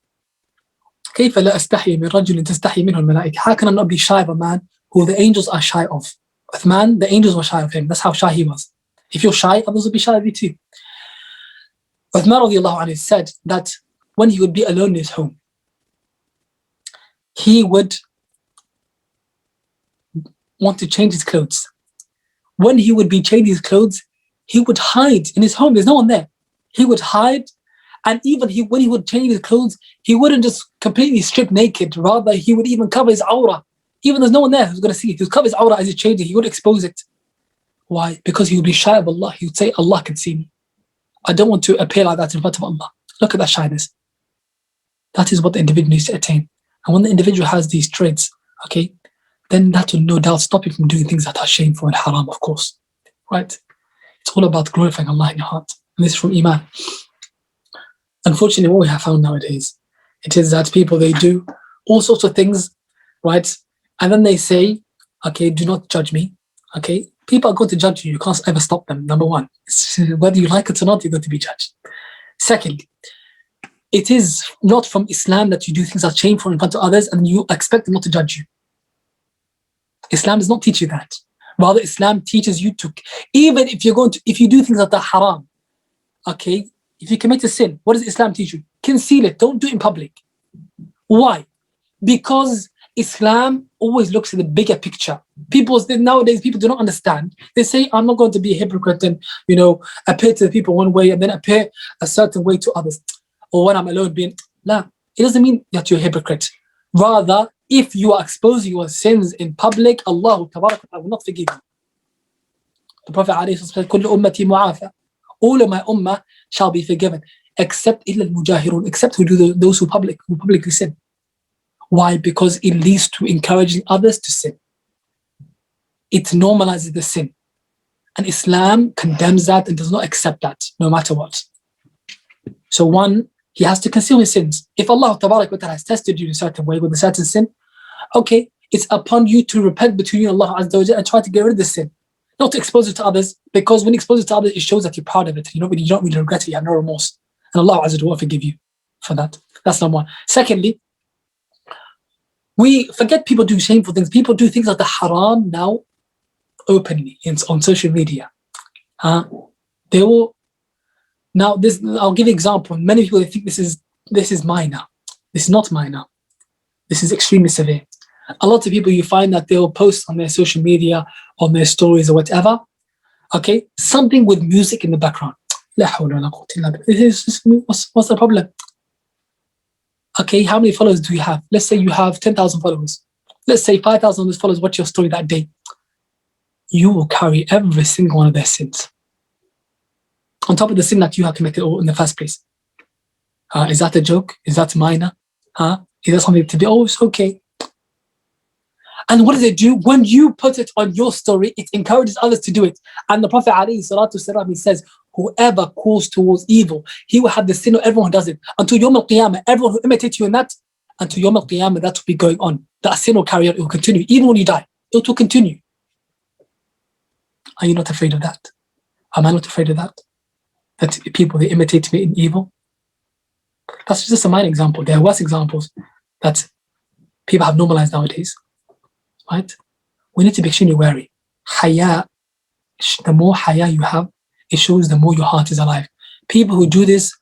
كيف لا أستحي من رجل تستحي منه الملائكة? How can I not be shy of a man who the angels are shy of? Uthman, the angels were shy of him. That's how shy he was. If you're shy, others will be shy of you too. Uthman radiallahu anhu said that when he would be alone in his home, he would want to change his clothes. When he would be changing his clothes, he would hide in his home. There's no one there. He would hide, and even when he would change his clothes, he wouldn't just completely strip naked. Rather, he would even cover his awrah. Even there's no one there who's going to see it. He would cover his awrah as he's changing. He would expose it. Why? Because he would be shy of Allah. He would say, Allah can see me. I don't want to appear like that in front of Allah. Look at that shyness. That is what the individual needs to attain. And when the individual has these traits, okay, then that will no doubt stop you from doing things that are shameful and haram, of course. Right? It's all about glorifying Allah in your heart. And this is from Iman. Unfortunately, what we have found nowadays, it is that people, they do all sorts of things, right? And then they say, okay, do not judge me. Okay? People are going to judge you. You can't ever stop them, number one. Whether you like it or not, you're going to be judged. Second, it is not from Islam that you do things that are shameful in front of others and you expect them not to judge you. Islam does not teach you that. Rather, Islam teaches you to, even if you do things that are haram, okay, if you commit a sin, what does Islam teach you? Conceal it, don't do it in public. Why? Because Islam always looks at the bigger picture. Nowadays, people do not understand. They say, I'm not going to be a hypocrite and, appear to the people one way and then appear a certain way to others. Or when I'm alone La. It doesn't mean that you're a hypocrite. Rather, if you are exposing your sins in public, Allah will not forgive you. The Prophet ﷺ said, كل أمتي معافى. All of my ummah shall be forgiven, except إلا المجاهرون, except those who publicly sin. Why? Because it leads to encouraging others to sin. It normalizes the sin. And Islam condemns that and does not accept that, no matter what. So one, he has to conceal his sins. If Allah Tabarak wa Ta'ala has tested you in a certain way with a certain sin, okay, it's upon you to repent between you and Allah Azza wa Jalla and try to get rid of the sin. Not to expose it to others, because when you expose it to others, it shows that you're proud of it. You don't really regret it, you have no remorse. And Allah Azza wa Jalla will forgive you for that. That's number one. Secondly, we forget people do shameful things. People do things like the haram now openly on social media. They will now this. I'll give you an example. Many people think this is minor. This is not minor. This is extremely severe. A lot of people, you find that they will post on their social media, on their stories or whatever, okay, something with music in the background. What's the problem? Okay, how many followers do you have? Let's say you have 10,000 followers. Let's say 5,000 of those followers watch your story that day. You will carry every single one of their sins, on top of the sin that you have committed in the first place. Is that a joke? Is that minor? Is that something to be, oh, it's okay. And what does it do? When you put it on your story, it encourages others to do it. And the Prophet ﷺ, he says, whoever calls towards evil, he will have the sin of everyone who does it. Until Yawm al-Qiyamah, everyone who imitates you in that, until Yawm al-Qiyamah, that will be going on. That sin will carry on, it will continue. Even when you die, it will continue. Are you not afraid of that? Am I not afraid of that? That people, they imitate me in evil? That's just a minor example. There are worse examples that people have normalized nowadays. Right? We need to be extremely wary. Hayah, the more hayah you have, it shows the more your heart is alive. People who do this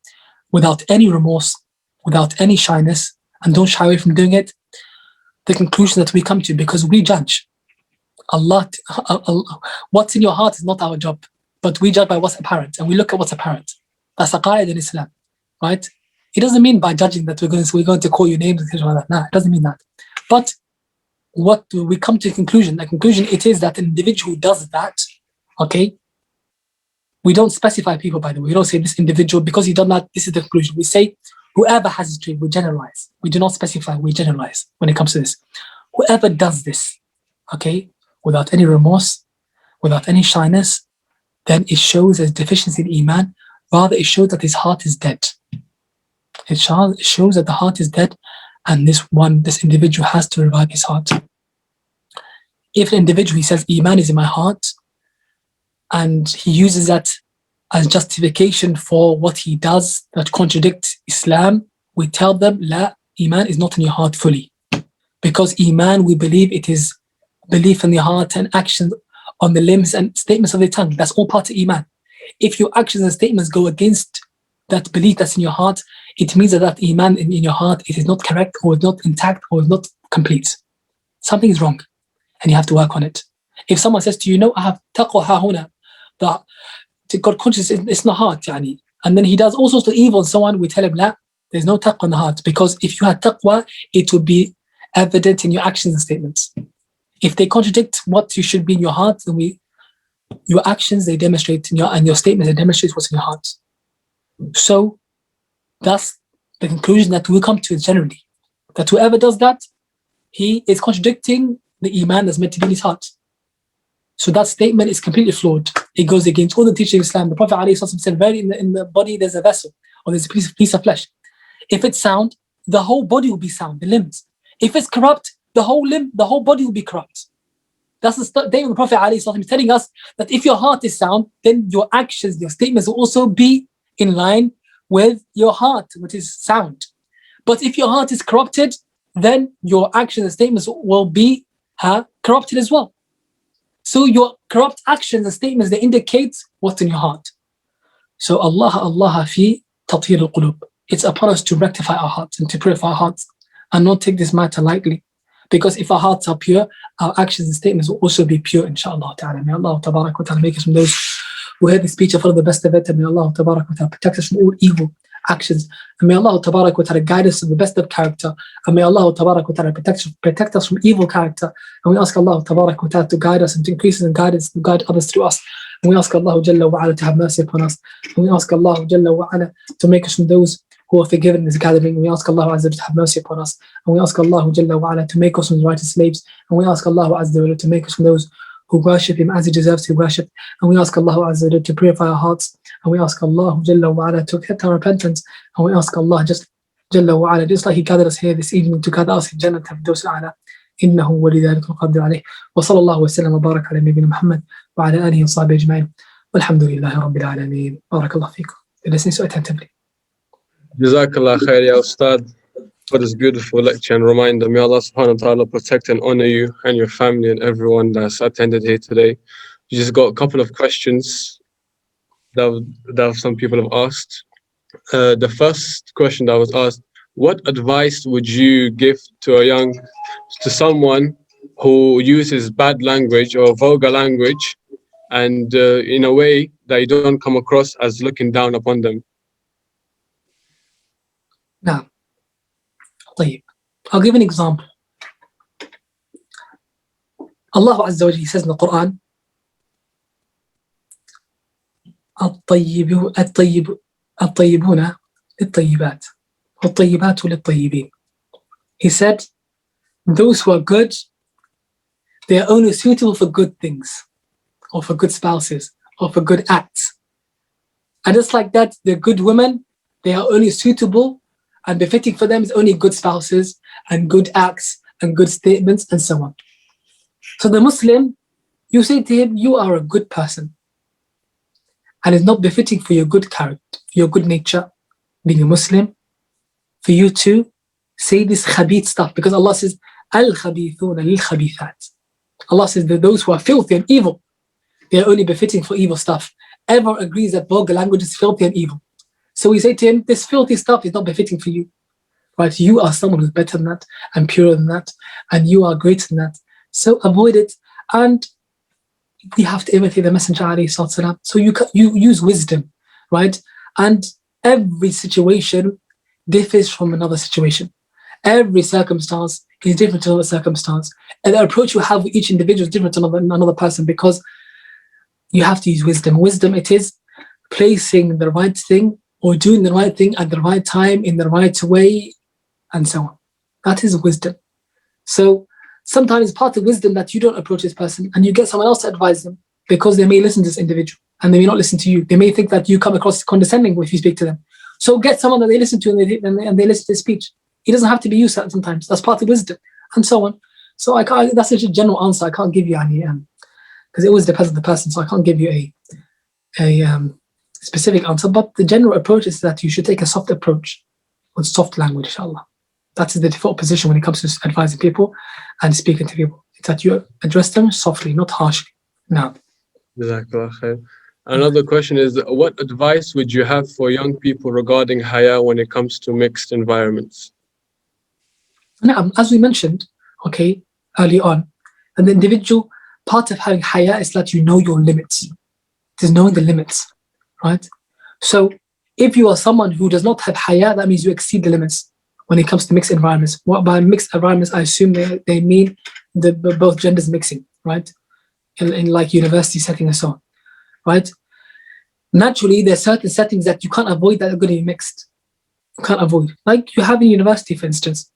without any remorse, without any shyness, and don't shy away from doing it, the conclusion that we come to, because we judge. Allah, what's in your heart is not our job, but we judge by what's apparent, and we look at what's apparent. That's a qaida in Islam, right? It doesn't mean by judging that we're going to call you names and things like that. No, it doesn't mean that. But what do we come to a conclusion? The conclusion, it is that an individual who does that, okay, we don't specify people, by the way. We don't say this individual, because he done that, this is the conclusion. We say whoever has this trait, we generalize. We do not specify, we generalize when it comes to this. Whoever does this, okay, without any remorse, without any shyness, then it shows a deficiency in Iman. Rather, it shows that his heart is dead. It shows that the heart is dead, and this individual has to revive his heart. If an individual, he says, Iman is in my heart, and he uses that as justification for what he does that contradicts Islam, we tell them, La, Iman is not in your heart fully. Because Iman, we believe it is belief in the heart and actions on the limbs and statements of the tongue. That's all part of Iman. If your actions and statements go against that belief that's in your heart, it means that Iman in your heart, it is not correct, or is not intact, or is not complete. Something is wrong, and you have to work on it. If someone says to you, no, I have taqwa hahuna, that God consciousness it's in the heart, yani, and then he does all sorts of evil and so on, we tell him, la, there's no taqwa in the heart, because if you had taqwa, it would be evident in your actions and statements. If they contradict what you should be in your heart, then your actions, they demonstrate, and your statements, they demonstrate what's in your heart. So that's the conclusion that we come to generally, that whoever does that, he is contradicting the Iman that's meant to be in his heart. So that statement is completely flawed. It goes against all the teachings of Islam. The Prophet ﷺ said, in the body there's a vessel, or there's a piece of flesh. If it's sound, the whole body will be sound, the limbs. If it's corrupt, the whole body will be corrupt. That's the statement of the Prophet ﷺ telling us that if your heart is sound, then your actions, your statements will also be in line with your heart, which is sound. But if your heart is corrupted, then your actions and statements will be corrupted as well. So your corrupt actions and statements, they indicate what's in your heart. So Allah fi tathir al-qulub. It's upon us to rectify our hearts and to purify our hearts, and not take this matter lightly. Because if our hearts are pure, our actions and statements will also be pure, inshaAllah ta'ala. May Allah tabarak wa ta'ala make us from those who hear the speech and follow the best of it. And may Allah tabarak wa ta'ala protect us from all evil actions. And may Allah tabarak wa ta'ala guide us to the best of character. And may Allah tabarak wa ta'ala protect us from evil character. And we ask Allah tabarak wa ta'ala to guide us and to increase in guidance, to guide others through us. And we ask Allah Jalla wa ala to have mercy upon us. And we ask Allah Jalla wa ala to make us from those who are forgiven in this gathering. And we ask Allah Azza wa Jalla to have mercy upon us. And we ask Allah Jalla wa ala to make us from the righteous slaves. And we ask Allah Azza wa Jalla to make us from those who worship Him as He deserves to be worshipped. And we ask Allah Azza wa Jalla to purify our hearts. And we ask Allah Jalla wa ala to accept our repentance. And we ask Allah Jalla wa ala, just like He gathered us here this evening, to gather us in Jannah Firdaus A'la. إنه ولي ذلك القادر عليه وصلى الله وسلم وبارك على نبينا محمد وعلى آله وصحبه أجمعين والحمد لله رب العالمين. بارك الله فيكم. Listening so attentively. Jazakallah khair, ya Ustadh, for this beautiful lecture and reminder. May Allah subhanahu wa ta'ala protect and honor you and your family and everyone that's attended here today. You just got a couple of questions that some people have asked. The first question that was asked: what advice would you give to someone who uses bad language or vulgar language, and in a way that you don't come across as looking down upon them? Now, I'll give an example. Allah Azza wa Jalla says in the Qur'an, الطيبون للطيبات والطيبات للطيبين. He said, those who are good, they are only suitable for good things, or for good spouses, or for good acts. And just like that, the good women, they are only suitable and befitting for them is only good spouses and good acts and good statements and so on. So the Muslim, you say to him, you are a good person, and it's not befitting for your good character, your good nature, being a Muslim, for you to say this khabith stuff, because Allah says, al-khabithuna lil-khabithat. Allah says that those who are filthy and evil, they are only befitting for evil stuff. Everyone agrees that vulgar language is filthy and evil. So we say to him, this filthy stuff is not befitting for you. Right? You are someone who's better than that, and purer than that, and you are greater than that. So avoid it, and you have to imitate the Messenger alayhi salatu. So you use wisdom, right? And every situation differs from another situation. Every circumstance is different to another circumstance. And the approach you have with each individual is different to another person, because you have to use wisdom. Wisdom, it is placing the right thing or doing the right thing at the right time in the right way, and so on. That is wisdom. So sometimes it's part of wisdom that you don't approach this person and you get someone else to advise them, because they may listen to this individual and they may not listen to you. They may think that you come across condescending if you speak to them. So get someone that they listen to and they listen to their speech. It doesn't have to be you sometimes. That's part of wisdom, and so on. So that's such a general answer. I can't give you any, because it always depends on the person. So I can't give you a specific answer. But the general approach is that you should take a soft approach with soft language, inshallah. That is the default position when it comes to advising people and speaking to people. It's that you address them softly, not harshly. Now, Jazakallah khair. Another question is, what advice would you have for young people regarding Hayah when it comes to mixed environments? now, as we mentioned, early on, and the individual part of having Hayah is that you know your limits. It is knowing the limits, right? So if you are someone who does not have Hayah, that means you exceed the limits when it comes to mixed environments. What by mixed environments, I assume they mean both genders mixing, right? In like university setting and so on, right? Naturally, there are certain settings that you can't avoid that are going to be mixed. You can't avoid. Like you have in university, for instance.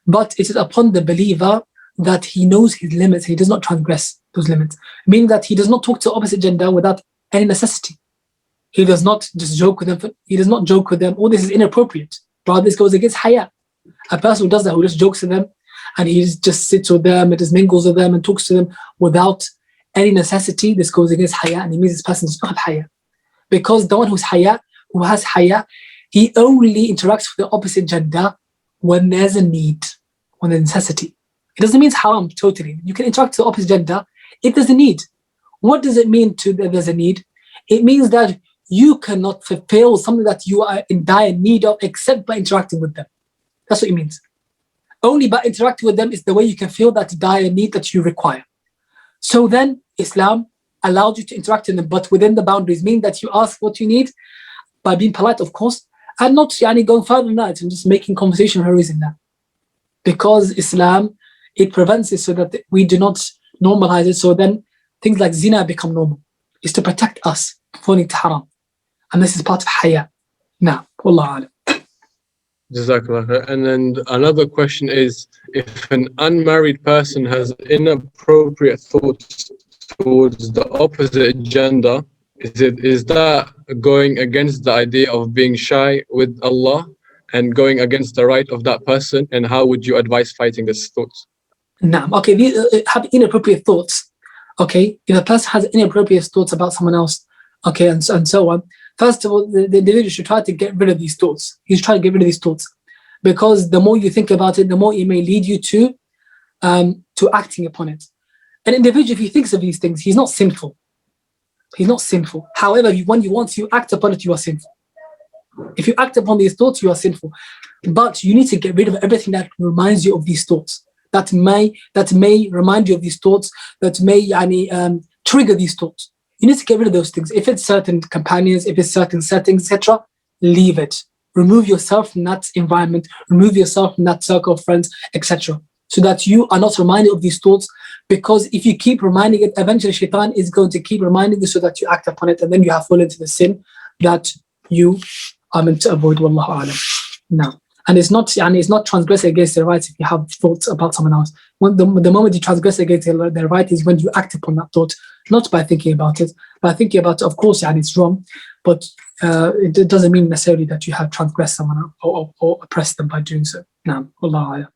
But it is upon the believer that he knows his limits. He does not transgress those limits. Meaning that he does not talk to the opposite gender without any necessity. He does not just joke with them. He does not joke with them. Oh, this is inappropriate. Rather, this goes against Hayah. A person who does that, who just jokes with them, and he just sits with them and just mingles with them and talks to them without any necessity, this goes against Hayah, and it means this person does not have Hayah. Because the one who has Hayah, he only interacts with the opposite gender when there's a need, when there's necessity. It doesn't mean haram totally. You can interact with the opposite gender if there's a need. What does it mean that there's a need? It means that you cannot fulfill something that you are in dire need of except by interacting with them. That's what it means. Only by interacting with them is the way you can feel that dire need that you require. So then Islam allows you to interact with them, but within the boundaries, meaning that you ask what you need by being polite, of course, And not going further than that and just making conversation for a reason now. Because Islam, it prevents it so that we do not normalize it. So then things like zina become normal. It's to protect us from falling to haram. And this is part of Hayah. Now, Wallahu alam. Jazakallah. And then another question is, if an unmarried person has inappropriate thoughts towards the opposite gender, is that going against the idea of being shy with Allah and going against the right of that person? And how would you advise fighting these thoughts? Nah, okay, these have inappropriate thoughts. Okay, if a person has inappropriate thoughts about someone else, okay, and so on, first of all, the individual should try to get rid of these thoughts. You should try to get rid of these thoughts, because the more you think about it, the more it may lead you to acting upon it. An individual, if he thinks of these things, he's not sinful. He's not sinful. However, once you act upon it, you are sinful. If you act upon these thoughts, you are sinful. But you need to get rid of everything that reminds you of these thoughts. That may remind you of these thoughts, that may trigger these thoughts. You need to get rid of those things. If it's certain companions, if it's certain settings, etc., leave it. Remove yourself from that environment, remove yourself from that circle of friends, etc., so that you are not reminded of these thoughts. Because if you keep reminding it, eventually shaitan is going to keep reminding you so that you act upon it, and then you have fallen into the sin that you are meant to avoid. Wallahu alam. Now, and it's not transgressing against their rights if you have thoughts about someone else. The moment you transgress against their right is when you act upon that thought, not by thinking about it. By thinking about it, of course, it's wrong, but it doesn't mean necessarily that you have transgressed someone or oppressed them by doing so. Now, Wallahu alam.